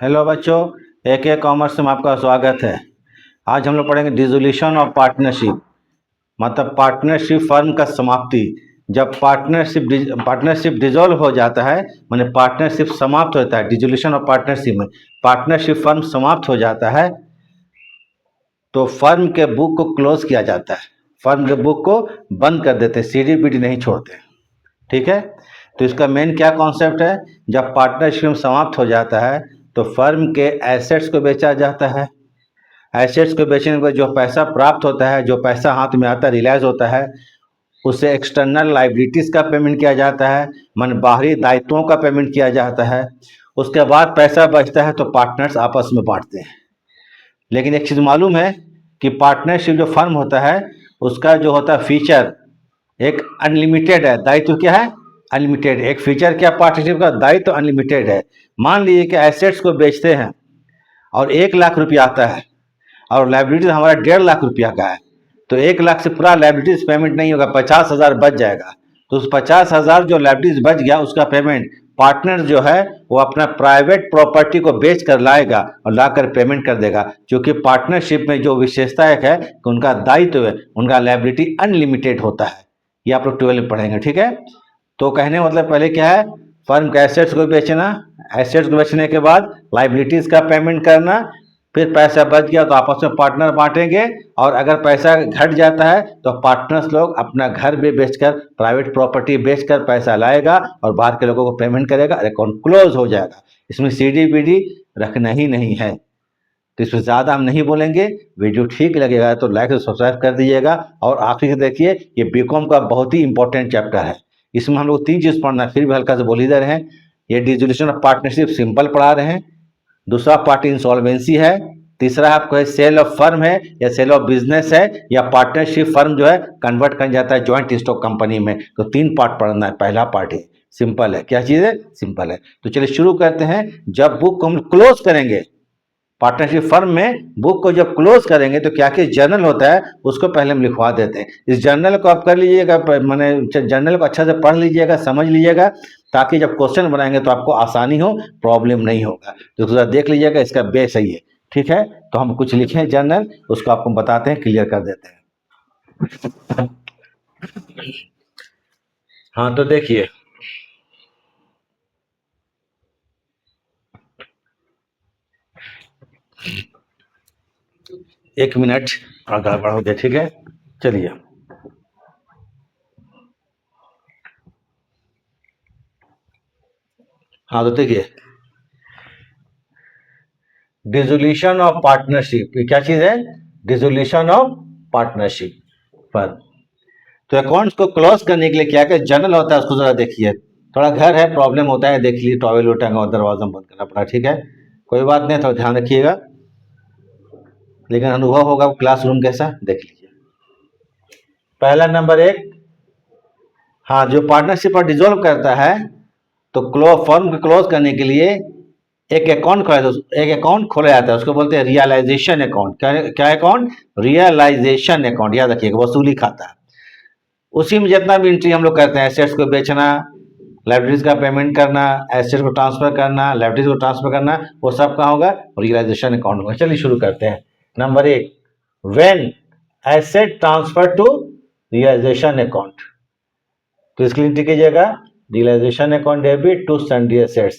Hello बच्चों, AK commerce में आपका स्वागत है। आज हम लोग पढ़ेंगे डिसोल्यूशन ऑफ पार्टनरशिप, मतलब पार्टनरशिप फर्म का समाप्ति। जब पार्टनरशिप डिसॉल्व हो जाता है, माने पार्टनरशिप समाप्त होता है। डिसोल्यूशन ऑफ पार्टनरशिप में पार्टनरशिप फर्म समाप्त हो जाता है तो फर्म के बुक को क्लोज किया जाता है, फर्म के बुक को बंद कर देते हैं, सीडी-बीडी नहीं छोड़ते। ठीक है, तो इसका मेन क्या कॉन्सेप्ट है? जब पार्टनरशिप समाप्त हो जाता है तो फर्म के एसेट्स को बेचा जाता है। एसेट्स को बेचने के बाद जो पैसा प्राप्त होता है, जो पैसा हाथ में आता है, रियलाइज होता है, उससे एक्सटर्नल लाइबिलिटीज़ का पेमेंट किया जाता है, मन बाहरी दायित्वों का पेमेंट किया जाता है। उसके बाद पैसा बचता है तो पार्टनर्स आपस में बांटते हैं। लेकिन एक चीज़ मालूम है कि पार्टनरशिप जो फर्म होता है उसका जो होता है फीचर एक अनलिमिटेड है, दायित्व क्या है? अनलिमिटेड। एक फीचर क्या पार्टनरशिप का? दायित्व अनलिमिटेड है। मान लीजिए कि एसेट्स को बेचते हैं और 1 लाख रुपया आता है और लाइबिलिटीज हमारा 1.5 लाख रुपया का है, तो 1 लाख से पूरा लाइबिलिटीज पेमेंट नहीं होगा, 50,000 बच जाएगा। तो उस 50,000 जो लाइबिलिटीज बच गया उसका पेमेंट पार्टनर जो है वो अपना प्राइवेट प्रॉपर्टी को बेच कर लाएगा और लाकर पेमेंट कर देगा। क्योंकि पार्टनरशिप में जो विशेषता एक है कि उनका दायित्व है, उनका लाइबिलिटी अनलिमिटेड होता है। ये आप लोग 12 में पढ़ेंगे। ठीक है, तो कहने मतलब पहले क्या है, फर्म के एसेट्स को बेचना, एसेट्स को बेचने के बाद लाइबिलिटीज का पेमेंट करना, फिर पैसा बच गया तो आपस में पार्टनर बांटेंगे, और अगर पैसा घट जाता है तो पार्टनर्स लोग अपना घर भी बेचकर, प्राइवेट प्रॉपर्टी बेचकर पैसा लाएगा और बाहर के लोगों को पेमेंट करेगा, अकाउंट क्लोज हो जाएगा। इसमें सीडी-बीडी रखना ही नहीं है, तो इसमें ज़्यादा हम नहीं बोलेंगे। वीडियो ठीक लगेगा तो लाइक और सब्सक्राइब कर दीजिएगा। और आखिर से देखिए, ये बीकॉम का बहुत ही इंपॉर्टेंट चैप्टर है। इसमें हम लोग 3 चीज़ पढ़ना है, फिर भी हल्का से बोल ही दे रहे हैं। ये डिसोल्यूशन ऑफ पार्टनरशिप सिंपल पढ़ा रहे हैं, दूसरा पार्ट इंसॉल्वेंसी है, तीसरा आपको है सेल ऑफ फर्म है या सेल ऑफ बिजनेस है, या पार्टनरशिप फर्म जो है कन्वर्ट कर जाता है ज्वाइंट स्टॉक कंपनी में। तो 3 पार्ट पढ़ना है। पहला पार्ट है सिंपल है। क्या चीज़ है? सिंपल है। तो चलिए शुरू करते हैं। जब बुक को हम क्लोज करेंगे, पार्टनरशिप फर्म में बुक को जब क्लोज करेंगे तो क्या क्या जर्नल होता है उसको पहले हम लिखवा देते हैं। इस जर्नल को आप कर लीजिएगा, मैंने जर्नल को अच्छा से पढ़ लीजिएगा, समझ लीजिएगा, ताकि जब क्वेश्चन बनाएंगे तो आपको आसानी हो, प्रॉब्लम नहीं होगा। तो थोड़ा देख लीजिएगा, इसका बेस है ये। ठीक है, तो हम कुछ लिखे जर्नल, उसको आपको बताते हैं, क्लियर कर देते हैं। हाँ, तो देखिए, एक मिनट, गड़बड़ हो गया। ठीक है, चलिए। हाँ, तो देखिए, डिसोल्यूशन ऑफ पार्टनरशिप, ये क्या चीज है? डिसोल्यूशन ऑफ पार्टनरशिप पर। तो अकाउंट्स को क्लोज करने के लिए क्या क्या जर्नल होता है उसको जरा देखिए। थोड़ा घर है, प्रॉब्लम होता है, देख लीजिए, टॉवल उठाएंगे और दरवाजा बंद करना पड़ा। ठीक है, कोई बात नहीं, थोड़ा ध्यान रखिएगा, लेकिन अनुभव होगा क्लासरूम कैसा, देख लीजिए। पहला नंबर 1, हाँ, जो पार्टनरशिप पर डिसॉल्व करता है तो फर्म को क्लोज करने के लिए एक अकाउंट खोला, एक अकाउंट खोला जाता है, उसको बोलते हैं रियलाइजेशन अकाउंट। क्या क्या अकाउंट? Realisation account. याद रखिएगा, वसूली खाता है। उसी में जितना भी एंट्री हम लोग करते हैं, एसेट्स को बेचना, लाइबिलिटीज का पेमेंट करना, एसेट्स को ट्रांसफर करना, लाइबिलिटीज को ट्रांसफर करना, वो सब कहाँ होगा? रियलाइजेशन अकाउंट होगा। चलिए शुरू करते हैं। Number 1, when asset transfer to realisation account, तो इसके लिए एंट्री कीजिएगा realisation account debit to sundry assets,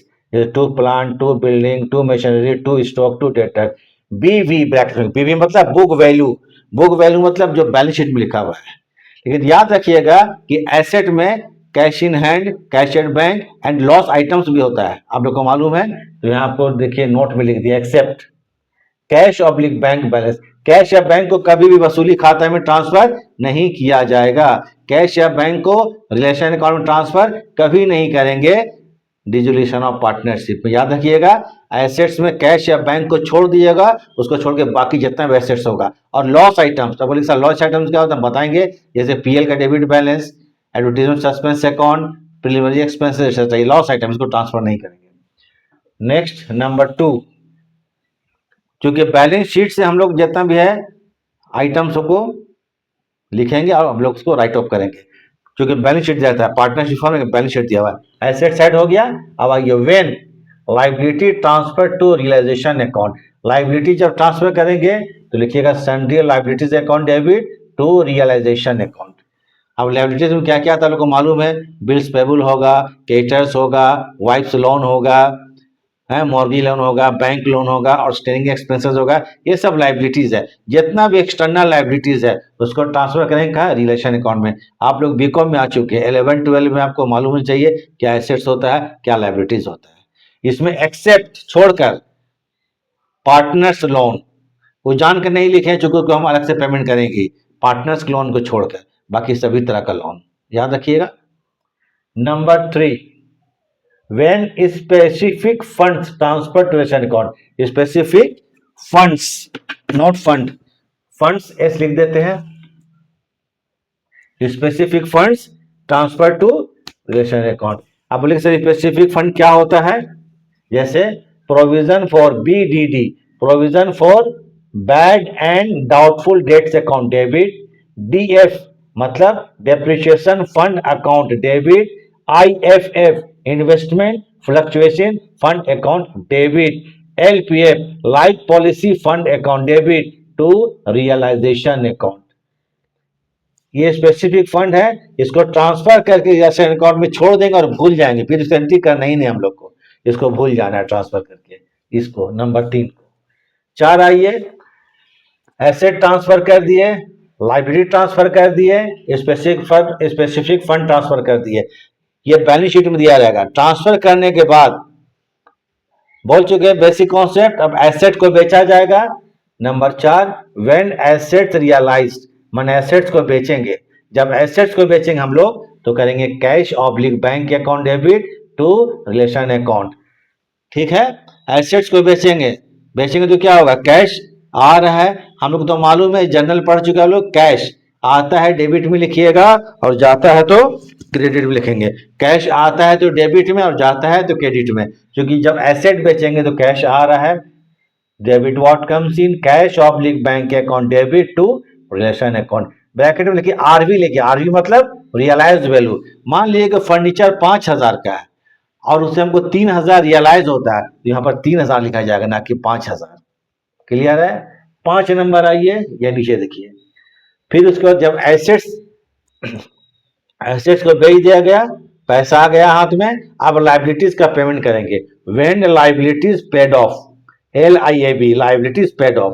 to plant, to building, to machinery, to stock, to debtor. BV bracket में, बीवी मतलब बुक वैल्यू, बुक वैल्यू मतलब जो balance sheet में लिखा हुआ है। लेकिन याद रखिएगा कि एसेट में cash in hand, cash at bank and loss items भी होता है, आप लोग को मालूम है। तो यहाँ आपको देखिए नोट में लिख दिया, except cash oblique bank balance. Cash या बैंक को कभी भी वसूली खाता में ट्रांसफर नहीं किया जाएगा। कैश या बैंक को रिलेशन अकाउंट में ट्रांसफर कभी नहीं करेंगे डिसोल्यूशन ऑफ पार्टनरशिप में। याद रखिएगा, एसेट्स में कैश या बैंक को छोड़ दीजिएगा, उसको छोड़ के बाकी जितना भी एसेट्स होगा। और लॉस आइटम्स, तो बोलिए सर लॉस आइटम्स क्या होता है, बताएंगे। जैसे पीएल का debit balance, advertisement suspense account, preliminary expenses, loss items को ट्रांसफर नहीं करेंगे। नेक्स्ट नंबर 2, क्योंकि बैलेंस शीट से हम लोग जितना भी है आइटम्स को लिखेंगे और हम लोग उसको राइट ऑफ करेंगे, क्योंकि बैलेंस शीट दिया था, पार्टनरशिप फॉर्म में बैलेंस शीट दिया हुआ है। एसेट साइड हो गया। अब आइए when liability transfer to realisation account, liability जब ट्रांसफर करेंगे तो लिखिएगा sundry liabilities account debit to realisation account. अब लाइबिलिटीज में क्या क्या था लोगों को मालूम है, बिल्स पेबल होगा, क्रेडिटर्स होगा, वाइफ्स लोन होगा, मॉर्गेज लोन होगा, बैंक लोन होगा और स्टेरिंग एक्सपेंसेस होगा, ये सब लाइबिलिटीज है। जितना भी एक्सटर्नल लाइबिलिटीज है उसको ट्रांसफर करेंगे कहाँ, रिलेशन अकाउंट में। आप लोग बीकॉम में आ चुके हैं, 11-12 में आपको मालूम होना चाहिए क्या एसेट्स होता है क्या लाइबिलिटीज होता है। इसमें एक्सेप्ट छोड़कर पार्टनर्स लोन वो जानकर नहीं लिखे चूंकि हम अलग से पेमेंट करेंगे, पार्टनर्स लोन को छोड़कर बाकी सभी तरह का लोन याद रखिएगा। Number 3, when specific funds transfer to relation account, specific funds not fund, funds S लिख देते हैं, specific funds transfer to relation account. आप बोले सर स्पेसिफिक फंड क्या होता है, जैसे provision for BDD, provision for bad and doubtful debts account debit, DF मतलब depreciation fund account debit, IFF investment fluctuation fund account debit, LPF life policy fund account debit to realisation account. ये specific fund है, इसको transfer करके realisation account में छोड़ देंगे और भूल जाएंगे, फिर इसको एंट्री करना ही नहीं हम लोग को, इसको भूल जाना है ट्रांसफर करके इसको। नंबर 3 को 4 आइए, एसेट ट्रांसफर कर दिए, लाइबिलिटी ट्रांसफर कर दिए, स्पेसिफिक फंड ट्रांसफर कर दिए, ये बैलेंस शीट में दिया रहेगा। ट्रांसफर करने के बाद बोल चुके बेसिक कॉन्सेप्ट, अब एसेट को बेचा जाएगा। नंबर 4, व्हेन एसेट्स रियलाइज्ड, मन एसेट्स को बेचेंगे, जब एसेट्स को बेचेंगे हम लोग तो करेंगे cash oblique bank account debit to relation account. ठीक है, एसेट्स को बेचेंगे, बेचेंगे तो क्या होगा, कैश आ रहा है, हम लोग तो मालूम है जनरल पढ़ चुके हैं लोग, कैश आता है डेबिट में लिखिएगा और जाता है तो क्रेडिट में लिखेंगे। कैश आता है तो डेबिट में और जाता है तो क्रेडिट में, क्योंकि जब एसेट बेचेंगे तो कैश आ रहा है, debit what comes in cash oblique bank account debit to relation account. Bracket में लिखिए आरवी, लिखिए आरवी मतलब रियलाइज वैल्यू। मान लीजिए कि फर्नीचर 5,000 का है और उससे हमको 3,000 रियलाइज होता है तो यहाँ पर 3,000 लिखा जाएगा ना कि 5,000। क्लियर है। 5 नंबर आइए, ये नीचे देखिए, फिर उसके बाद जब एसेट्स को बेच दिया गया, पैसा आ गया हाथ में, अब लाइबिलिटीज का पेमेंट करेंगे। When liabilities paid off, LIAB liabilities paid off,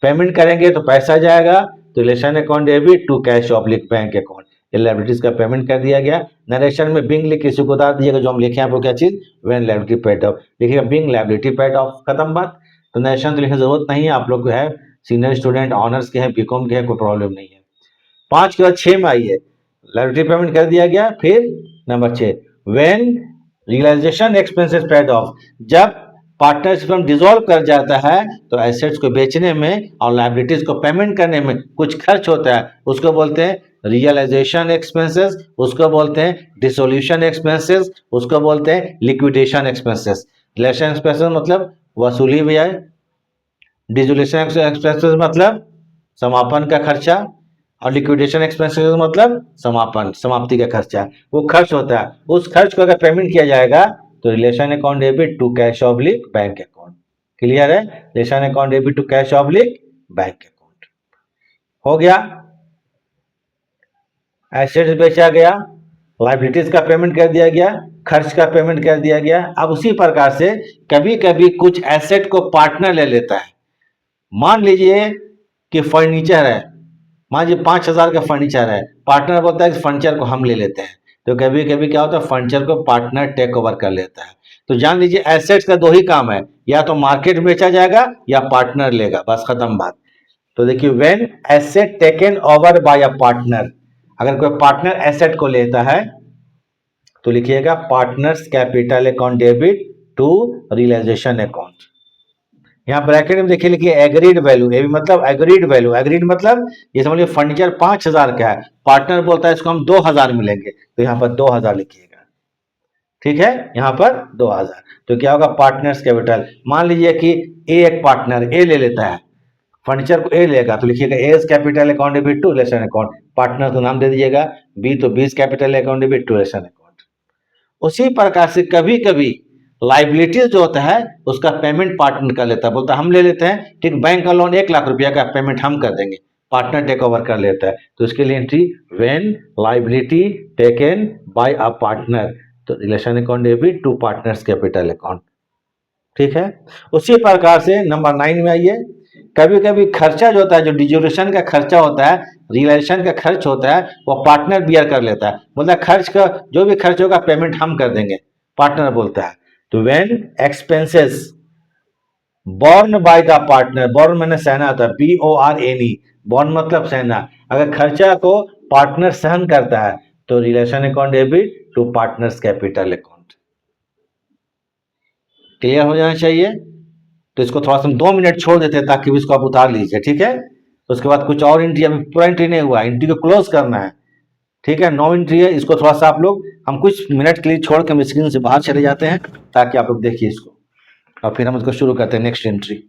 payment करेंगे तो पैसा जाएगा तो relation account debit to cash oblique bank account, ये लाइबिलिटीज का पेमेंट कर दिया गया। नरेशन में बिंग लिख किसी को बता दीजिएगा जो हम लिखे हैं आपको क्या चीज, व्हेन लाइबिलिटी पेड ऑफ लिखिएगा, बिंग लाइबिलिटी पेड ऑफ, खत्म बात। तो नरेशन तो लिखने की जरूरत नहीं है, आप लोग है सीनियर स्टूडेंट, ऑनर्स के हैं, बीकॉम के हैं, कोई प्रॉब्लम नहीं है। 5 के बाद 6 में आइए, लाइबिलिटी पेमेंट कर दिया गया। फिर number 6, when realisation expenses paid off, जब पार्टनरशिप में डिसॉल्व कर जाता है तो एसेट्स को बेचने में और लाइबिलिटीज को पेमेंट करने में कुछ खर्च होता है, उसको बोलते हैं रियलाइजेशन एक्सपेंसेस, उसको बोलते हैं डिसोल्यूशन एक्सपेंसेस, उसको बोलते हैं लिक्विडेशन एक्सपेंसेस। रियलाइजेशन एक्सपेंसेस मतलब वसूली व्यय, डिसोल्यूशन एक्सपेंसेस मतलब समापन का खर्चा, और लिक्विडेशन एक्सपेंसेस मतलब समाप्ति का खर्चा, वो खर्च होता है, उस खर्च को अगर पेमेंट किया जाएगा तो relation account debit to cash oblique bank account. Clear है, relation account debit to cash oblique bank account हो गया। एसेट्स बेचा गया, लाइबिलिटीज का पेमेंट कर दिया गया, खर्च का पेमेंट कर दिया गया। अब उसी प्रकार से कभी कभी कुछ एसेट को पार्टनर ले लेता है। मान लीजिए कि फर्नीचर है, मान लीजिए 5,000 का फर्नीचर है, पार्टनर बोलता है कि फर्नीचर को हम ले लेते हैं, तो कभी कभी क्या होता है फर्नीचर को पार्टनर टेक ओवर कर लेता है। तो जान लीजिए एसेट्स का 2 ही काम है, या तो मार्केट बेचा जाएगा या पार्टनर लेगा, बस खत्म बात। तो देखिए when asset taken over by a partner, अगर कोई पार्टनर एसेट को लेता है तो लिखिएगा partners capital account debit to realisation account. यहाँ ब्रैकेट में देखिए लिखिए एग्रीड वैल्यू, ये भी मतलब एग्रीड वैल्यू, एग्रीड मतलब ये समझ लीजिए फर्नीचर 5,000 का है, पार्टनर बोलता है इसको हम 2,000 मिलेंगे, तो यहाँ पर 2,000 लिखिएगा। ठीक है, यहाँ पर 2,000, तो क्या होगा पार्टनर्स कैपिटल। मान लीजिए कि ए एक पार्टनर ए ले लेता है, फर्नीचर को ए लेगा तो लिखिएगा A's capital account debit to relation account, partner को नाम दे दीजिएगा, बी तो B's capital account debit to relation account. उसी प्रकार से कभी कभी लाइबिलिटीज जो होता है उसका पेमेंट पार्टनर कर लेता है, बोलता है हम ले लेते हैं, ठीक, बैंक का लोन 1 लाख रुपया का पेमेंट हम कर देंगे, पार्टनर टेक ओवर कर लेता है। तो इसके लिए entry when liability taken by a partner, तो relation account debit to partners capital account, ठीक है। उसी प्रकार से नंबर 9 में आइए, कभी कभी खर्चा जो होता है, जो डिजोल्यूशन का खर्चा होता है, रियलाइजेशन का खर्च होता है, वो पार्टनर बियर कर लेता है, बोलता है खर्च का जो भी खर्च होगा पेमेंट हम कर देंगे, पार्टनर बोलता है। तो when expenses born by the partner, born मैंने सहना था, BORN, बॉर्न मतलब सहना, अगर खर्चा को पार्टनर सहन करता है तो relation account debit to partners capital account. Clear हो जाना चाहिए। तो इसको थोड़ा सा 2 मिनट छोड़ देते हैं ताकि इसको आप उतार लीजिए, ठीक है। तो उसके बाद कुछ और एंट्री, अभी पूरा एंट्री नहीं हुआ, एंट्री को क्लोज करना है, ठीक है। 9 एंट्री है, इसको थोड़ा सा आप लोग, हम कुछ मिनट के लिए छोड़ के हम स्क्रीन से बाहर चले जाते हैं ताकि आप लोग देखिए इसको, और फिर हम इसको शुरू करते हैं नेक्स्ट एंट्री।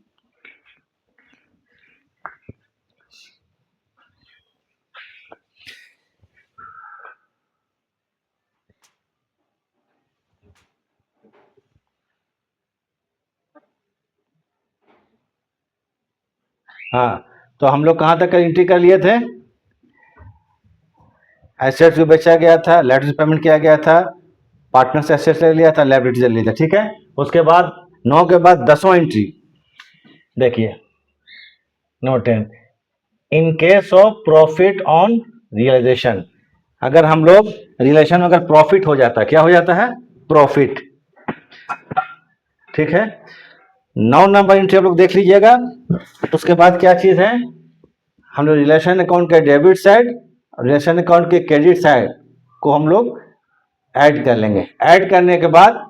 हाँ, तो हम लोग कहाँ तक एंट्री कर लिए थे, एसेट्स को बेचा गया था, लायबिलिटी पेमेंट किया गया था, पार्टनर से एसेट्स ले लिया था, लायबिलिटी ले लिया था, ठीक है। उसके बाद 9 के बाद 10वां एंट्री देखिए, number 10, in case of profit on realisation, अगर हम लोग रियलाइजेशन में अगर प्रॉफिट हो जाता है, क्या हो जाता है, प्रॉफिट, ठीक है। 9 नंबर एंट्री आप लोग देख लीजिएगा। उसके बाद क्या चीज है, हम लोग रिलेशन अकाउंट के डेबिट साइड, रिलेशन अकाउंट के क्रेडिट साइड को हम लोग ऐड कर लेंगे, ऐड करने के बाद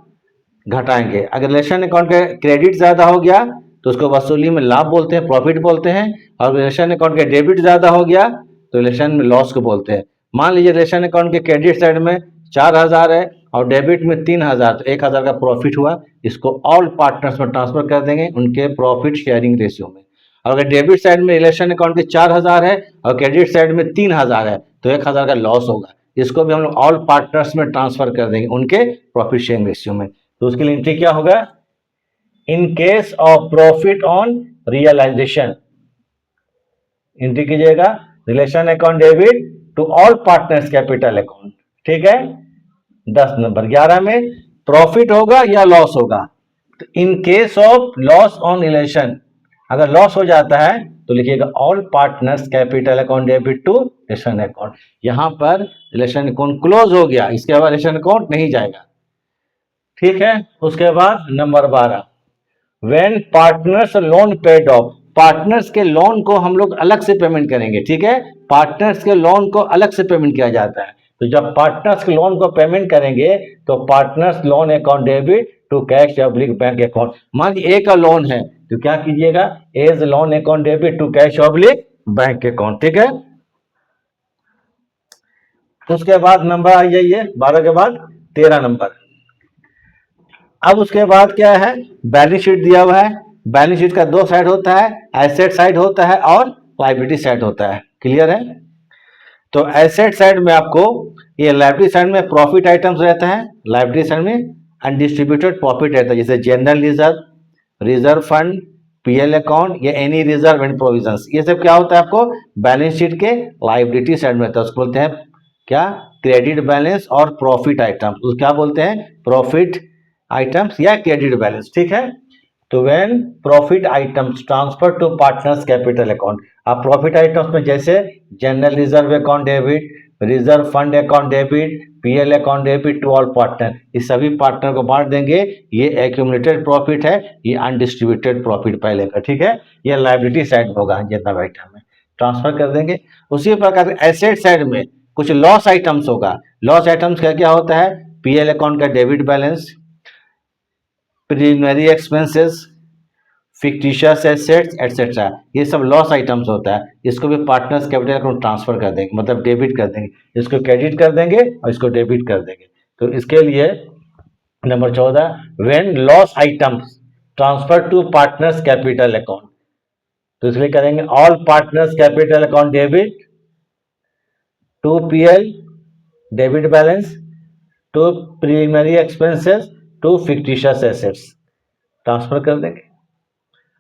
घटाएंगे। अगर रिलेशन अकाउंट का क्रेडिट ज्यादा हो गया तो उसको वसूली में लाभ बोलते हैं, प्रॉफिट बोलते हैं, और रिलेशन अकाउंट के डेबिट ज्यादा हो गया तो रिलेशन में लॉस को बोलते हैं। मान लीजिए रिलेशन अकाउंट के क्रेडिट साइड में 4,000 है और डेबिट में 3,000, तो 1,000 का प्रॉफिट हुआ, इसको ऑल पार्टनर्स में ट्रांसफर कर देंगे उनके प्रॉफिट शेयरिंग रेशियो में। और अगर डेबिट साइड में रिलेशन अकाउंट के 4,000 है और क्रेडिट साइड में 3,000 है तो 1,000 का लॉस होगा, इसको भी हम लोग ऑल पार्टनर्स में ट्रांसफर कर देंगे उनके प्रॉफिट शेयरिंग रेशियो में। तो उसके लिए एंट्री क्या होगा, in case of profit on realisation, entry कीजिएगा relation account debit to all partners capital account, ठीक है। 10 नंबर 11 में प्रॉफिट होगा या लॉस होगा, तो in case of loss on relation, अगर लॉस हो जाता है तो लिखिएगा all partners capital account debit to relation account. यहां पर रिलेशन अकाउंट क्लोज हो गया, इसके बाद रिलेशन अकाउंट नहीं जाएगा, ठीक है। उसके बाद number 12, when partners loan paid of, partners के लोन को हम लोग अलग से पेमेंट करेंगे, ठीक है। पार्टनर्स के लोन को अलग से पेमेंट किया जाता है, तो जब पार्टनर्स के लोन को पेमेंट करेंगे तो partners loan account debit to cash oblique bank account. मान लीजिए ए का लोन है तो क्या कीजिएगा, A's loan account debit to cash oblique bank account, ठीक है। उसके बाद नंबर आ जाइए 12 के बाद 13 नंबर। अब उसके बाद क्या है, बैलेंस शीट दिया हुआ है, बैलेंस शीट का 2 साइड होता है, एसेट साइड होता है और लायबिलिटी साइड होता है, क्लियर है। तो एसेट साइड में आपको ये, लायबिलिटी साइड में प्रॉफिट आइटम्स रहते हैं, लायबिलिटी साइड में अनडिस्ट्रीब्यूटेड प्रॉफिट रहता है, जैसे general reserve, reserve fund, PL account या एनी रिजर्व एंड प्रोविजंस, ये सब क्या होता है आपको बैलेंस शीट के लायबिलिटी साइड में रहता है, उसको बोलते हैं क्या, क्रेडिट बैलेंस और प्रॉफिट आइटम्स, उसको क्या बोलते हैं, प्रॉफिट आइटम्स या क्रेडिट बैलेंस, ठीक है। तो when profit items transfer to partners capital account, आप प्रॉफिट आइटम्स में जैसे general reserve account debit, reserve fund account debit, PL account debit to all partner, इस सभी पार्टनर को बांट देंगे, ये एक्यूमुलेटेड प्रॉफिट है, ये अनडिस्ट्रीब्यूटेड प्रॉफिट पहले का, ठीक है। ये लायबिलिटी साइड होगा, जितना आइटम है ट्रांसफर कर देंगे। उसी प्रकार एसेट साइड में कुछ लॉस आइटम्स होगा, लॉस आइटम्स क्या क्या होता है, पीएल अकाउंट का debit balance, preliminary expenses, fictitious assets etcetera, ये सब लॉस आइटम्स होता है, इसको भी पार्टनर्स कैपिटल अकाउंट ट्रांसफर कर देंगे, मतलब डेबिट कर देंगे, इसको क्रेडिट कर देंगे और इसको डेबिट कर देंगे। तो इसके लिए number 14, when loss items transfer to partners capital account, तो इसलिए करेंगे all partners capital account debit to PL debit balance to preliminary expenses to fictitious assets transfer कर देंगे।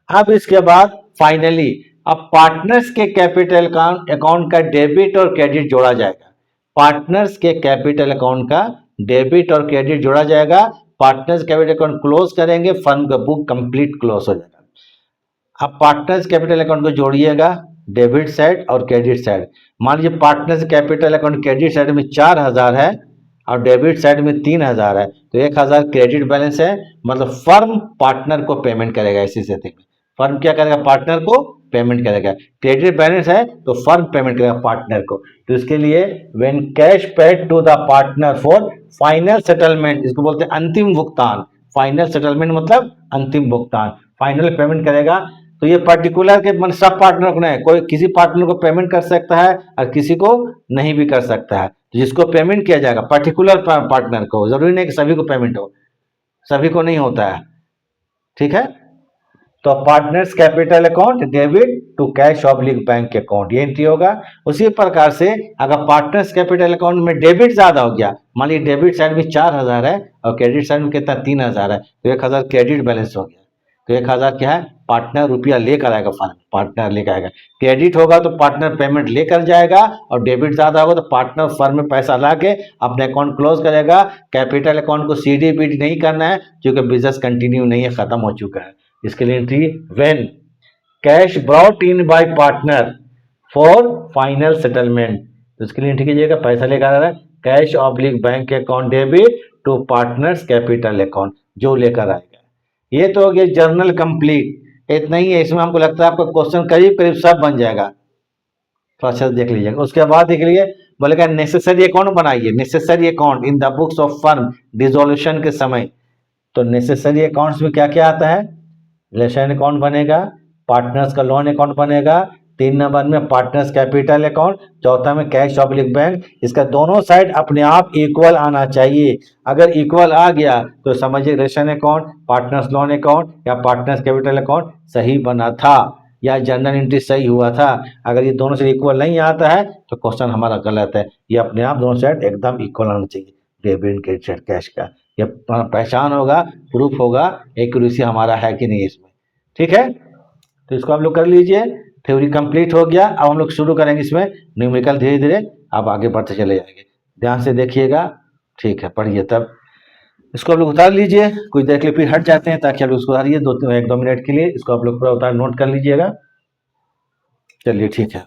अब इसके बाद फाइनली अब पार्टनर्स के कैपिटल अकाउंट का डेबिट और क्रेडिट जोड़ा जाएगा। पार्टनर्स के कैपिटल अकाउंट का डेबिट और क्रेडिट जोड़ा जाएगा। पार्टनर्स कैपिटल अकाउंट क्लोज करेंगे, फर्म का बुक कंप्लीट क्लोज हो जाएगा। अब पार्टनर्स कैपिटल अकाउंट को जोड़िएगा डेबिट साइड और क्रेडिट साइड। मान लीजिए partners capital account credit side में 4000 है और डेबिट साइड में 3000 है, तो 1000 क्रेडिट बैलेंस है, मतलब फर्म पार्टनर को पेमेंट करेगा। इसी स्थिति में फर्म क्या करेगा, पार्टनर को पेमेंट करेगा। क्रेडिट बैलेंस है तो फर्म पेमेंट करेगा पार्टनर को। तो इसके लिए when cash paid to the partner for final settlement, इसको बोलते हैं अंतिम भुगतान। फाइनल सेटलमेंट मतलब अंतिम भुगतान, फाइनल पेमेंट करेगा। तो ये पर्टिकुलर के मतलब सब पार्टनर को नहीं, कोई किसी पार्टनर को पेमेंट कर सकता है और किसी को नहीं भी कर सकता है। तो जिसको पेमेंट किया जाएगा पर्टिकुलर पार्टनर को, जरूरी नहीं कि सभी को पेमेंट हो, सभी को नहीं होता है, ठीक है। तो partners capital account debit to cash oblique bank account, ये एंट्री होगा। उसी प्रकार से अगर पार्टनर्स कैपिटल अकाउंट में डेबिट ज्यादा हो गया, मान लीजिए डेबिट साइड में 4000 है और क्रेडिट साइड में कितना 3000 है, तो 1000 क्रेडिट बैलेंस हो गया। तो 1000 क्या है, पार्टनर रुपया लेकर आएगा, फर्म पार्टनर लेकर आएगा। क्रेडिट होगा तो पार्टनर पेमेंट लेकर जाएगा और डेबिट ज्यादा होगा तो पार्टनर फर्म में पैसा ला के अपने अकाउंट क्लोज करेगा। कैपिटल अकाउंट को सीडी बीडी नहीं करना है क्योंकि बिजनेस कंटिन्यू नहीं है, खत्म हो चुका है। इसके लिए entry when cash brought in by partner for final settlement, तो इसके लिए एंट्री कीजिएगा पैसा लेकर आ रहा है cash oblique bank account debit to partners capital account, जो लेकर आएगा। ये तो हो गया जर्नल कंप्लीट। इतना ही है, इसमें हमको लगता है आपका क्वेश्चन करीब करीब सब बन जाएगा, थोड़ा अच्छा देख लीजिएगा। उसके बाद देख लीजिए बोलेगा नेसेसरी अकाउंट बनाइए, necessary account in the books of firm dissolution के समय। तो नेसेसरी अकाउंट्स में क्या क्या आता है, रिलेशन अकाउंट बनेगा, पार्टनर्स का लोन अकाउंट बनेगा, 3 नंबर में पार्टनर्स कैपिटल अकाउंट, चौथा में कैश ऑब्लिक बैंक। इसका दोनों साइड अपने आप इक्वल आना चाहिए। अगर इक्वल आ गया तो समझिए realisation account, partners loan account या पार्टनर्स कैपिटल अकाउंट सही बना था या जर्नल एंट्री सही हुआ था। अगर ये दोनों से इक्वल नहीं आता है तो क्वेश्चन हमारा गलत है। ये अपने आप दोनों साइड एकदम इक्वल आना चाहिए, डेबिट क्रेडिट कैश का। ये पहचान होगा, प्रूफ होगा, एक्यूरेसी हमारा है कि नहीं इसमें, ठीक है। तो इसको आप लोग कर लीजिए, थ्योरी कंप्लीट हो गया। अब हम लोग शुरू करेंगे इसमें न्यूमेरिकल, धीरे धीरे आप आगे बढ़ते चले जाएंगे। ध्यान से देखिएगा, ठीक है, पढ़िए। तब इसको आप लोग उतार लीजिए, कुछ देर के लिए फिर हट जाते हैं ताकि आप लोग इसको उतारिए 1-2 मिनट के लिए। इसको आप लोग पूरा उतार नोट कर लीजिएगा। चलिए ठीक है।